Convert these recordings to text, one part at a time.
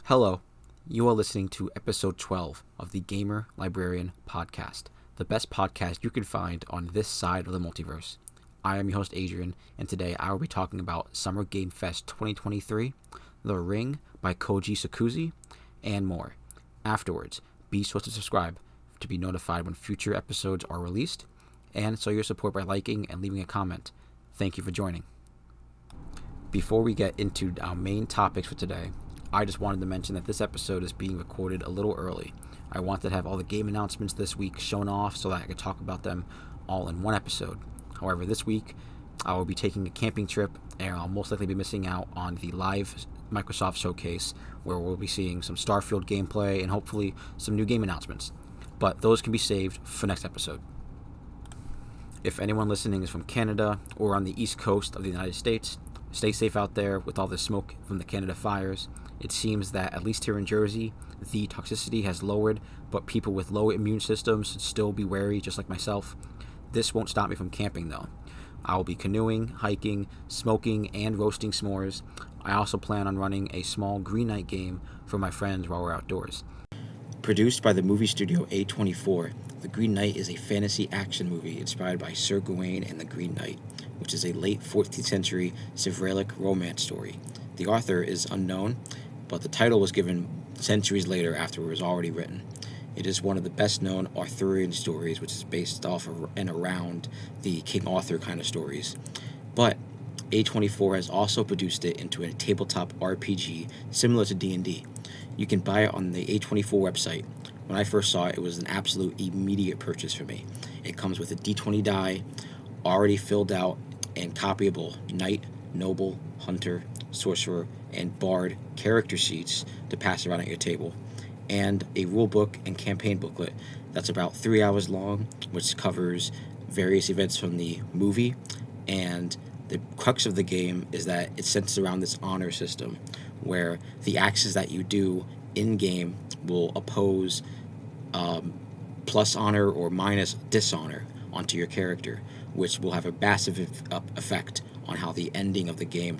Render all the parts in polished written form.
Hello, you are listening to episode 12 of the Gamer Librarian Podcast, the best podcast you can find on this side of the multiverse. I am your host Adrian, and today I will be talking about Summer Game Fest 2023, The Ring by Koji Sukuzi, and more. Afterwards, be sure to subscribe to be notified when future episodes are released, and show your support by liking and leaving a comment. Thank you for joining. Before we get into our main topics for today, I just wanted to mention that this episode is being recorded a little early. I wanted to have all the game announcements this week shown off so that I could talk about them all in one episode. However, this week I will be taking a camping trip, and I'll most likely be missing out on the live Microsoft showcase where we'll be seeing some Starfield gameplay and hopefully some new game announcements. But those can be saved for next episode. If anyone listening is from Canada or on the east coast of the United States, stay safe out there with all the smoke from the Canada fires. It seems that, at least here in Jersey, the toxicity has lowered, but people with low immune systems should still be wary, just like myself. This won't stop me from camping, though. I will be canoeing, hiking, smoking, and roasting s'mores. I also plan on running a small Green Knight game for my friends while we're outdoors. Produced by the movie studio A24, The Green Knight is a fantasy action movie inspired by Sir Gawain and the Green Knight, which is a late 14th century Chivalric romance story. The author is unknown, but the title was given centuries later after it was already written. It is one of the best-known Arthurian stories, which is based off of and around the King Arthur kind of stories. But A24 has also produced it into a tabletop RPG similar to D&D. You can buy it on the A24 website. When I first saw it, it was an absolute immediate purchase for me. It comes with a D20 die, already filled out and copyable Knight, Noble, Hunter, Sorcerer, and Bard character sheets to pass around at your table, and a rulebook and campaign booklet that's about 3 hours long, which covers various events from the movie. And the crux of the game is that it centers around this honor system, where the actions that you do in-game will oppose plus honor or minus dishonor onto your character, which will have a massive effect on how the ending of the game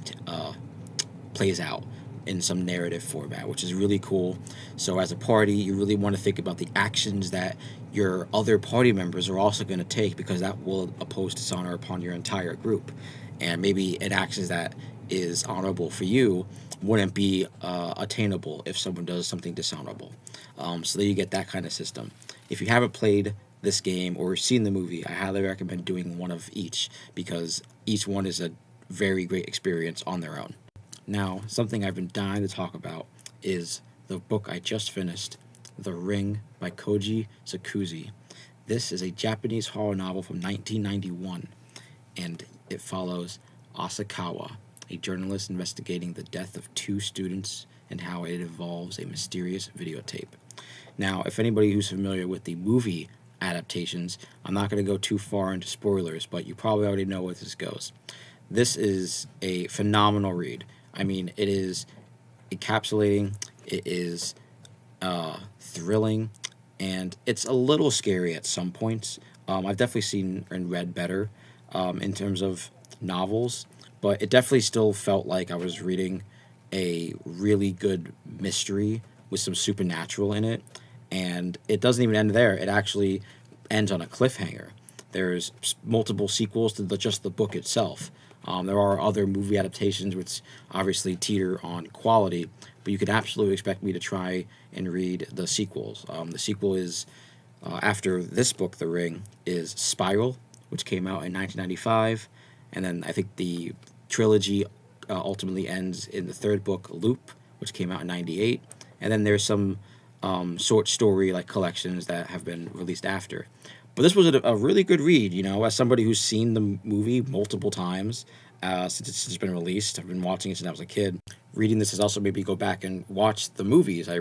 plays out in some narrative format, which is really cool. So as a party, you really want to think about the actions that your other party members are also going to take, because that will oppose dishonor upon your entire group. And maybe an action that is honorable for you wouldn't be attainable if someone does something dishonorable. So there you get that kind of system. If you haven't played this game or seen the movie, I highly recommend doing one of each, because each one is a very great experience on their own. Now, something I've been dying to talk about is the book I just finished, The Ring by Koji Sukuzi. This is a Japanese horror novel from 1991, and it follows Asakawa, a journalist investigating the death of two students and how it involves a mysterious videotape. Now, if anybody who's familiar with the movie adaptations, I'm not going to go too far into spoilers, but you probably already know where this goes. This is a phenomenal read. I mean, it is encapsulating, it is thrilling, and it's a little scary at some points. I've definitely seen and read better in terms of novels, but it definitely still felt like I was reading a really good mystery with some supernatural in it. And it doesn't even end there. It actually ends on a cliffhanger. There's multiple sequels to just the book itself. There are other movie adaptations which obviously teeter on quality, but you could absolutely expect me to try and read the sequels. The sequel is, after this book, The Ring, is Spiral, which came out in 1995, and then I think the trilogy ultimately ends in the third book, Loop, which came out in 98, and then there's some short story like collections that have been released after. But this was a really good read, you know, as somebody who's seen the movie multiple times since it's been released. I've been watching it since I was a kid. Reading this has also made me go back and watch the movies. I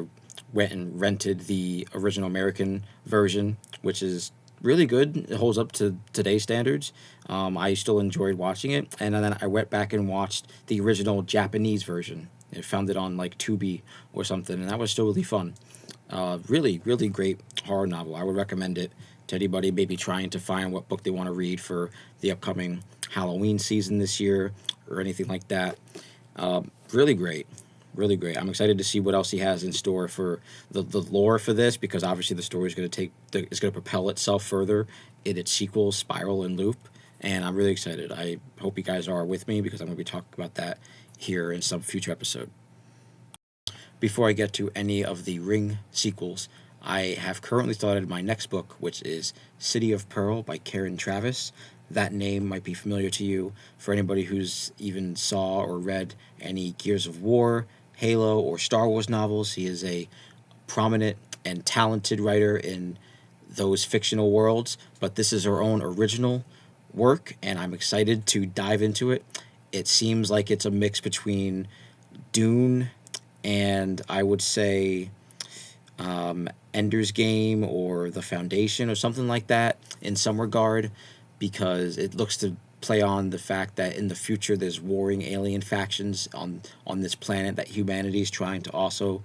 went and rented the original American version, which is really good. It holds up to today's standards. I still enjoyed watching it. And then I went back and watched the original Japanese version. I found it on like Tubi or something, and that was still really fun. Really, really great horror novel. I would recommend it to anybody maybe trying to find what book they want to read for the upcoming Halloween season this year or anything like that. Really great. really great. I'm excited to see what else he has in store for the lore for this, because obviously the story is going to it's going to propel itself further in its sequels, Spiral and Loop, and I'm really excited. I hope you guys are with me, because I'm going to be talking about that here in some future episode. Before I get to any of the Ring sequels, I have currently started my next book, which is City of Pearl by Karen Travis. That name might be familiar to you for anybody who's even saw or read any Gears of War, Halo, or Star Wars novels. He is a prominent and talented writer in those fictional worlds, but this is her own original work, and I'm excited to dive into it. It seems like it's a mix between Dune and I would say Ender's Game or The Foundation or something like that in some regard, because it looks to play on the fact that in the future there's warring alien factions on this planet that humanity is trying to also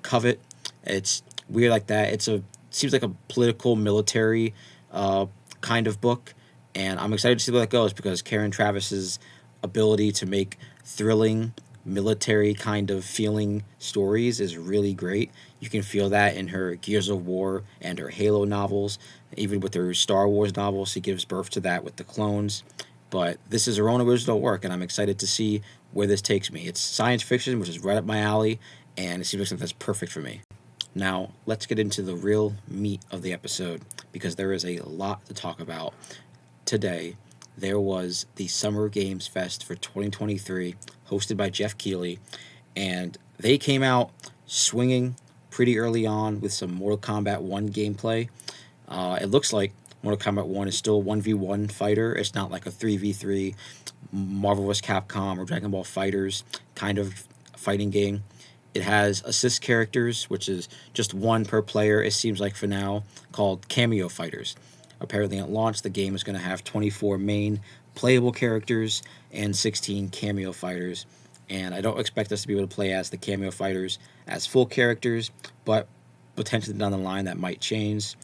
covet. It's weird like that. Seems like a political military kind of book, and I'm excited to see where that goes, because Karen Travis's ability to make thrilling military kind of feeling stories is really great. You can feel that in her Gears of War and her Halo novels. Even with her Star Wars novels, she gives birth to that with the clones. But this is her own original work, and I'm excited to see where this takes me. It's science fiction, which is right up my alley, and it seems like that's perfect for me. Now, let's get into the real meat of the episode, because there is a lot to talk about. Today, there was the Summer Games Fest for 2023, hosted by Jeff Keighley, and they came out swinging pretty early on with some Mortal Kombat 1 gameplay. It looks like Mortal Kombat 1 is still 1v1 fighter. It's not like a 3v3 Marvel vs. Capcom or Dragon Ball FighterZ kind of fighting game. It has assist characters, which is just one per player, it seems like for now, called cameo fighters. Apparently at launch, the game is going to have 24 main playable characters and 16 cameo fighters. And I don't expect us to be able to play as the cameo fighters as full characters, but potentially down the line that might change.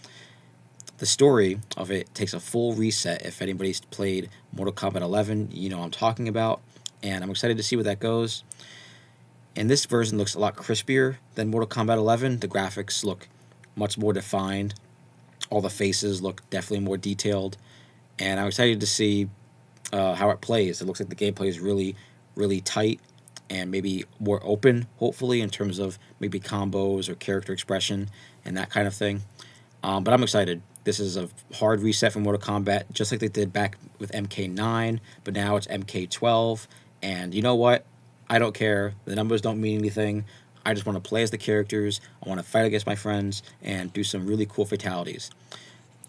The story of it takes a full reset. If anybody's played Mortal Kombat 11, you know what I'm talking about. And I'm excited to see where that goes. And this version looks a lot crispier than Mortal Kombat 11. The graphics look much more defined. All the faces look definitely more detailed. And I'm excited to see how it plays. It looks like the gameplay is really, really tight and maybe more open, hopefully, in terms of maybe combos or character expression and that kind of thing. But I'm excited. This is a hard reset for Mortal Kombat, just like they did back with MK9, but now it's MK12. And you know what? I don't care. The numbers don't mean anything. I just want to play as the characters. I want to fight against my friends and do some really cool fatalities.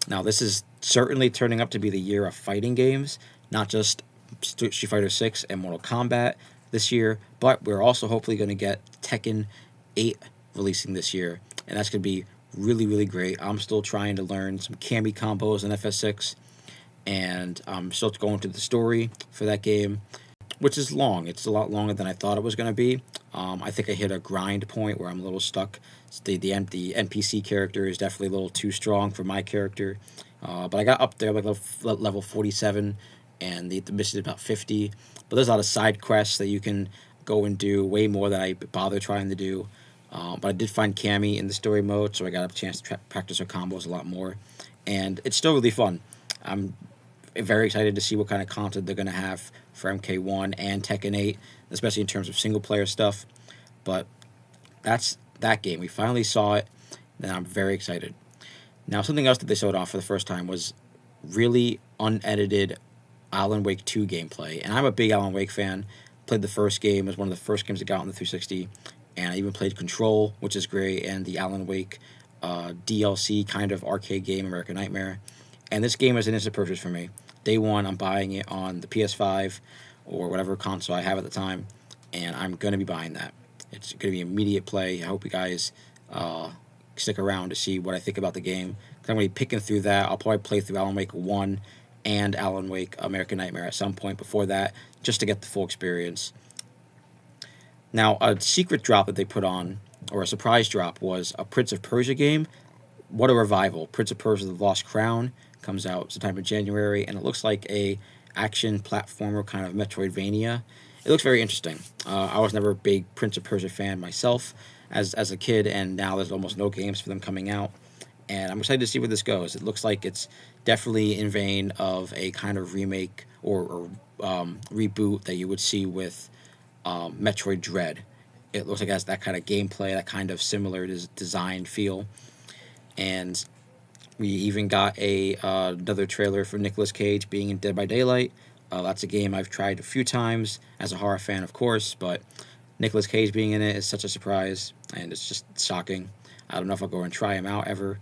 Now, this is certainly turning up to be the year of fighting games, not just Street Fighter 6 and Mortal Kombat this year, but we're also hopefully going to get Tekken 8 releasing this year, and that's going to be really, really great. I'm still trying to learn some Kami combos in FS6, and I'm still going through the story for that game, which is long. It's a lot longer than I thought it was going to be. I think I hit a grind point where I'm a little stuck. The NPC character is definitely a little too strong for my character, but I got up there like level 47, and the mission is about 50. But there's a lot of side quests that you can go and do, way more than I bother trying to do. But I did find Cammy in the story mode, so I got a chance to practice her combos a lot more. And it's still really fun. I'm very excited to see what kind of content they're going to have for MK1 and Tekken 8, especially in terms of single-player stuff. But that's that game. We finally saw it, and I'm very excited. Now, something else that they showed off for the first time was really unedited Alan Wake 2 gameplay. And I'm a big Alan Wake fan. Played the first game. It was one of the first games that got on the 360. And I even played Control, which is great, and the Alan Wake DLC kind of arcade game, American Nightmare. And this game is an instant purchase for me. Day one, I'm buying it on the PS5 or whatever console I have at the time, and I'm going to be buying that. It's going to be immediate play. I hope you guys stick around to see what I think about the game. I'm going to be picking through that. I'll probably play through Alan Wake 1 and Alan Wake American Nightmare at some point before that, just to get the full experience. Now, a secret drop that they put on, or a surprise drop, was a Prince of Persia game. What a revival. Prince of Persia: The Lost Crown comes out sometime in January, and it looks like a action platformer kind of Metroidvania. it looks very interesting. I was never a big Prince of Persia fan myself as a kid, and now there's almost no games for them coming out. And I'm excited to see where this goes. It looks like it's definitely in vein of a kind of remake or reboot that you would see with Metroid Dread. It looks like it has that kind of gameplay, that kind of similar design feel. And we even got another trailer for Nicolas Cage being in Dead by Daylight. That's a game I've tried a few times as a horror fan, of course, but Nicolas Cage being in it is such a surprise, and it's just shocking. I don't know if I'll go and try him out ever.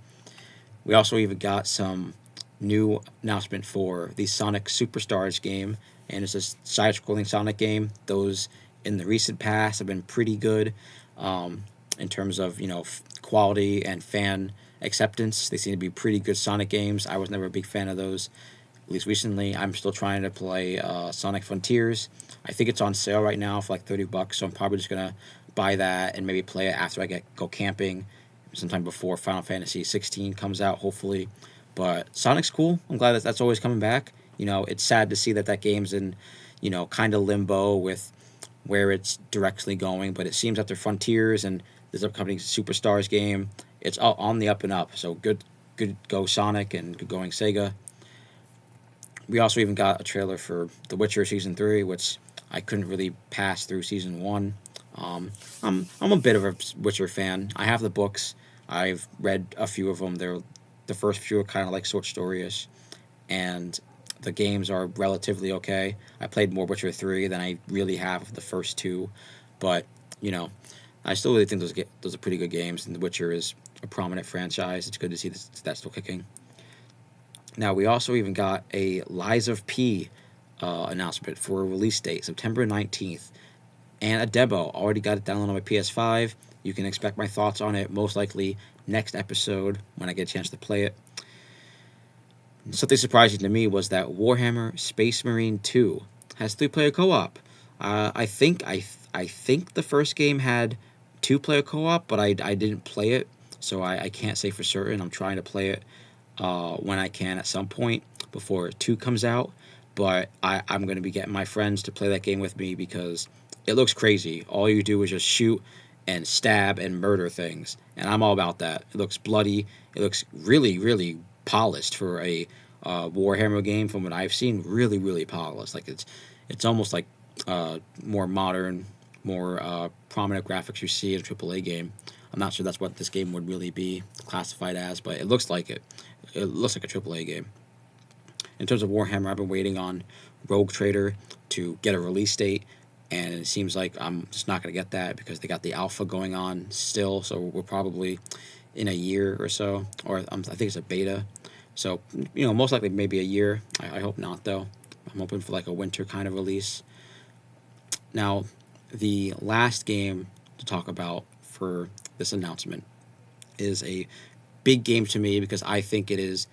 We also even got some new announcement for the Sonic Superstars game, and it's a side-scrolling Sonic game. Those in the recent past have been pretty good in terms of quality and fan acceptance. They seem to be pretty good Sonic games. I was never a big fan of those, at least recently. I'm still trying to play Sonic Frontiers. I think it's on sale right now for like $30, so I'm probably just gonna buy that and maybe play it after I go camping, sometime before Final Fantasy 16 comes out, hopefully. But Sonic's cool. I'm glad that's always coming back. It's sad to see that game's in, kind of limbo with where it's directly going, but it seems after Frontiers and this upcoming Superstars game, it's all on the up and up. So good go Sonic and good going Sega. We also even got a trailer for The Witcher Season 3, which I couldn't really pass through Season 1. I'm a bit of a Witcher fan. I have the books. I've read a few of them. The first few are kind of like short story-ish, and the games are relatively okay. I played more Witcher 3 than I really have the first two, but I still really think those are pretty good games, and The Witcher is a prominent franchise. It's good to see that's still kicking. Now, we also even got a Lies of P announcement for a release date, September 19th, and a demo. Already got it downloaded on my PS5. You can expect my thoughts on it most likely next episode when I get a chance to play it. Something surprising to me was that Warhammer Space Marine 2 has 3-player co-op. I think the first game had 2-player co-op, but I didn't play it, so I can't say for certain. I'm trying to play it when I can at some point before 2 comes out, but I'm going to be getting my friends to play that game with me because it looks crazy. All you do is just shoot and stab and murder things, and I'm all about that. It looks bloody. It looks really, really polished for a Warhammer game. From what I've seen, really, really polished. Like it's almost like more modern, more prominent graphics you see in a AAA game. I'm not sure that's what this game would really be classified as, but it looks like it. It looks like a AAA game. In terms of Warhammer, I've been waiting on Rogue Trader to get a release date, and it seems like I'm just not going to get that because they got the alpha going on still, so we're probably in a year or so, or I think it's a beta. So, most likely maybe a year. I hope not, though. I'm hoping for like a winter kind of release. Now, the last game to talk about for this announcement is a big game to me because I think it is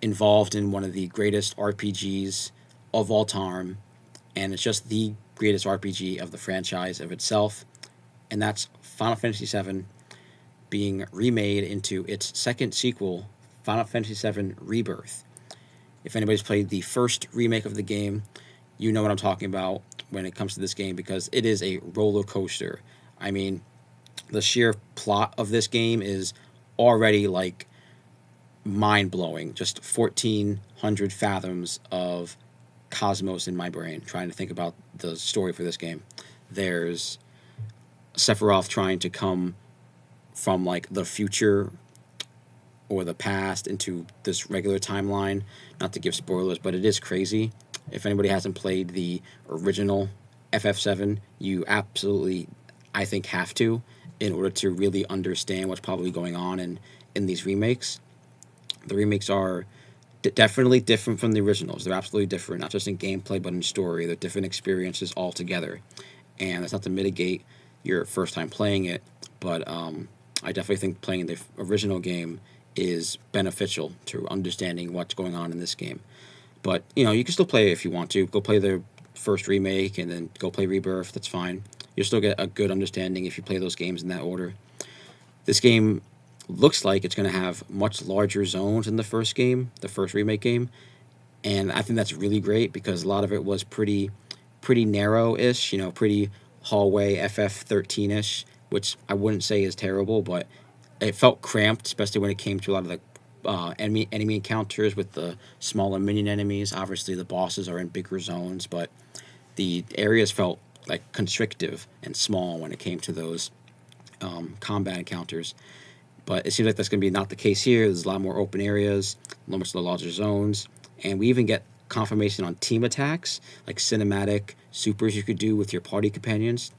involved in one of the greatest RPGs of all time, and it's just the greatest RPG of the franchise of itself, and that's Final Fantasy VII being remade into its second sequel, Final Fantasy VII Rebirth. If anybody's played the first remake of the game, you know what I'm talking about when it comes to this game because it is a roller coaster. I mean, the sheer plot of this game is already like mind-blowing. Just 1,400 fathoms of cosmos in my brain trying to think about the story for this game. There's Sephiroth trying to come from like the future or the past into this regular timeline. Not to give spoilers, but it is crazy. If anybody hasn't played the original FF7, you absolutely, I think, have to in order to really understand what's probably going on in these remakes. The remakes are definitely different from the originals. They're absolutely different, not just in gameplay, but in story. They're different experiences altogether. And that's not to mitigate your first time playing it, but I definitely think playing the original game is beneficial to understanding what's going on in this game. But, you can still play it if you want to. Go play the first remake and then go play Rebirth. That's fine. You'll still get a good understanding if you play those games in that order. This game looks like it's going to have much larger zones than the first game, the first remake game. And I think that's really great because a lot of it was pretty pretty narrow-ish, pretty hallway FF13-ish, which I wouldn't say is terrible, but it felt cramped, especially when it came to a lot of the enemy encounters with the smaller minion enemies. Obviously, the bosses are in bigger zones, but the areas felt like constrictive and small when it came to those combat encounters. But it seems like that's going to be not the case here. There's a lot more open areas, much larger zones, and we even get confirmation on team attacks, like cinematic supers you could do with your party companions.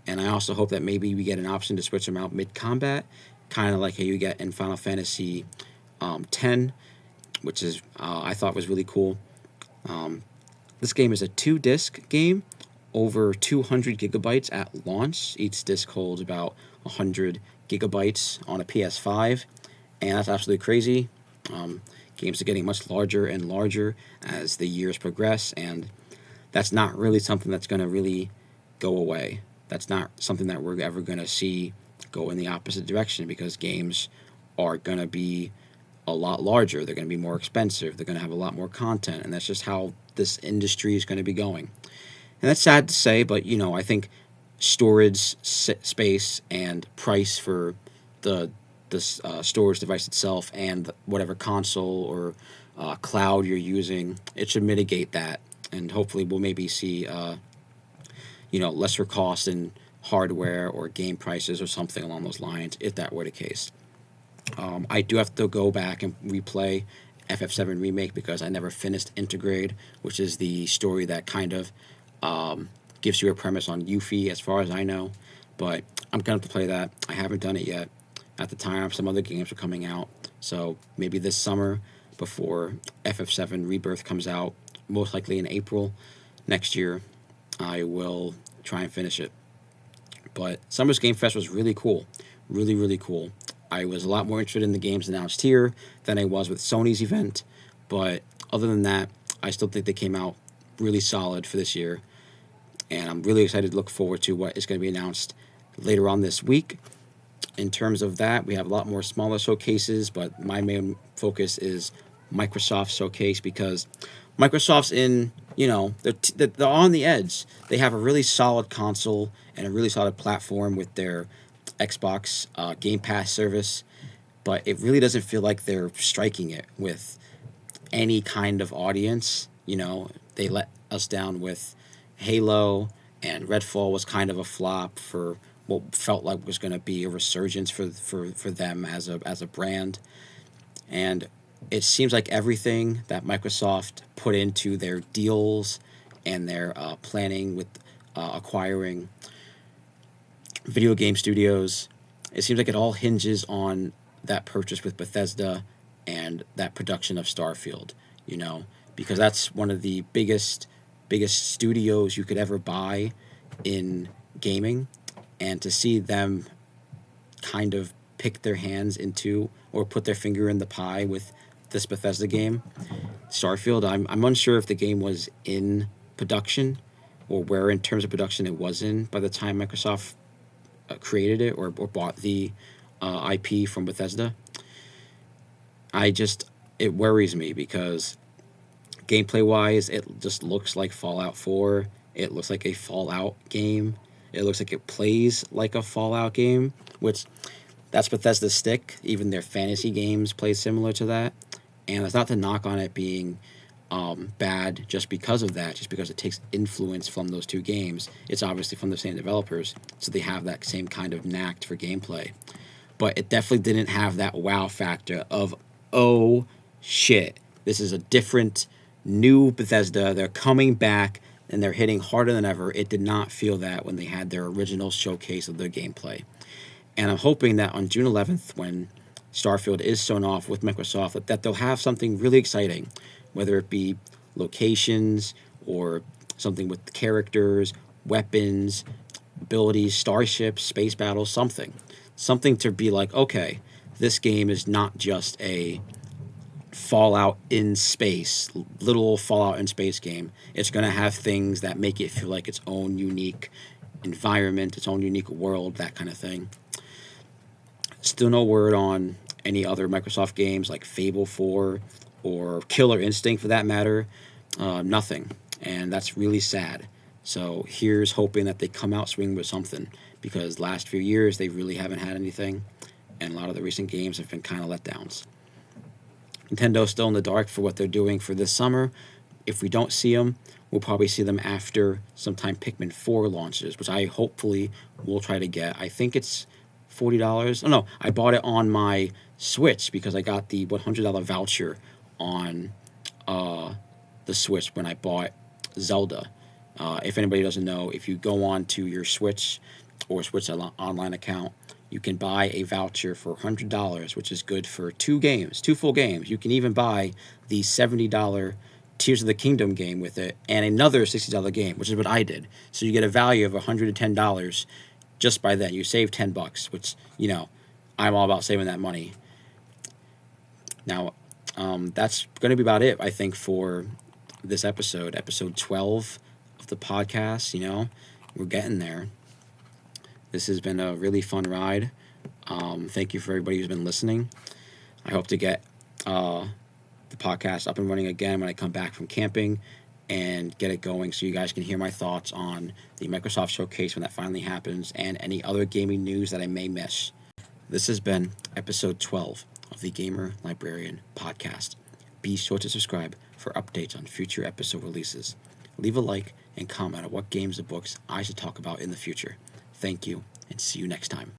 And I also hope that maybe we get an option to switch them out mid-combat, kind of like how you get in Final Fantasy X, which is I thought was really cool. This game is a 2-disc game, over 200 gigabytes at launch. Each disc holds about 100 gigabytes on a PS5, and that's absolutely crazy. Games are getting much larger and larger as the years progress, and that's not really something that's going to really go away. That's not something that we're ever going to see go in the opposite direction, because games are going to be a lot larger. They're going to be more expensive. They're going to have a lot more content, and that's just how this industry is going to be going. And that's sad to say, but I think storage space and price for the storage device itself and whatever console or cloud you're using, it should mitigate that, and hopefully we'll maybe see lesser cost in hardware or game prices or something along those lines, if that were the case. I do have to go back and replay FF7 Remake because I never finished Intergrade, which is the story that kind of gives you a premise on Yuffie, as far as I know. But I'm going to have to play that. I haven't done it yet. At the time, some other games are coming out. So maybe this summer, before FF7 Rebirth comes out, most likely in April next year, I will try and finish it. But Summer's Game Fest was really cool. Really, really cool. I was a lot more interested in the games announced here than I was with Sony's event. But other than that, I still think they came out really solid for this year. And I'm really excited to look forward to what is going to be announced later on this week. In terms of that, we have a lot more smaller showcases, but my main focus is Microsoft showcase, because Microsoft's in, they're on the edge. They have a really solid console and a really solid platform with their Xbox Game Pass service, but it really doesn't feel like they're striking it with any kind of audience. They let us down with Halo, and Redfall was kind of a flop for what felt like was going to be a resurgence for them as a brand. And it seems like everything that Microsoft put into their deals and their planning with acquiring video game studios, it seems like it all hinges on that purchase with Bethesda and that production of Starfield, because that's one of the biggest studios you could ever buy in gaming. And to see them kind of pick their hands into or put their finger in the pie with this Bethesda game, Starfield, I'm unsure if the game was in production or where in terms of production it was in by the time Microsoft created it or bought the IP from Bethesda. It worries me because gameplay-wise, it just looks like Fallout 4. It looks like a Fallout game. It looks like it plays like a Fallout game, which that's Bethesda's stick. Even their fantasy games play similar to that. And it's not to knock on it being bad just because of that, just because it takes influence from those two games. It's obviously from the same developers, so they have that same kind of knack for gameplay. But it definitely didn't have that wow factor of, oh, shit, this is a different, new Bethesda. They're coming back, and they're hitting harder than ever. It did not feel that when they had their original showcase of their gameplay. And I'm hoping that on June 11th, when Starfield is shown off with Microsoft, that they'll have something really exciting, whether it be locations or something with the characters, weapons, abilities, starships, space battles, something to be like, okay, this game is not just a Fallout in space, little Fallout in space game. It's going to have things that make it feel like its own unique environment, its own unique world, that kind of thing. Still no word on any other Microsoft games like Fable 4 or Killer Instinct for that matter. Nothing. And that's really sad. So here's hoping that they come out swinging with something, because last few years they really haven't had anything, and a lot of the recent games have been kind of letdowns. Nintendo's still in the dark for what they're doing for this summer. If we don't see them, we'll probably see them after sometime Pikmin 4 launches, which I hopefully will try to get. I think it's $40. Oh no, I bought it on my Switch because I got the $100 voucher on the Switch when I bought Zelda. If anybody doesn't know, if you go on to your Switch or Switch online account, you can buy a voucher for $100, which is good for two full games. You can even buy the $70 Tears of the Kingdom game with it and another $60 game, which is what I did. So you get a value of $110 just by then. You save $10, which, I'm all about saving that money. Now, that's going to be about it, I think, for this episode 12 of the podcast. We're getting there. This has been a really fun ride. Thank you for everybody who's been listening. I hope to get the podcast up and running again when I come back from camping and get it going so you guys can hear my thoughts on the Microsoft Showcase when that finally happens and any other gaming news that I may miss. This has been episode 12 of the Gamer Librarian podcast. Be sure to subscribe for updates on future episode releases. Leave a like and comment on what games and books I should talk about in the future. Thank you, and see you next time.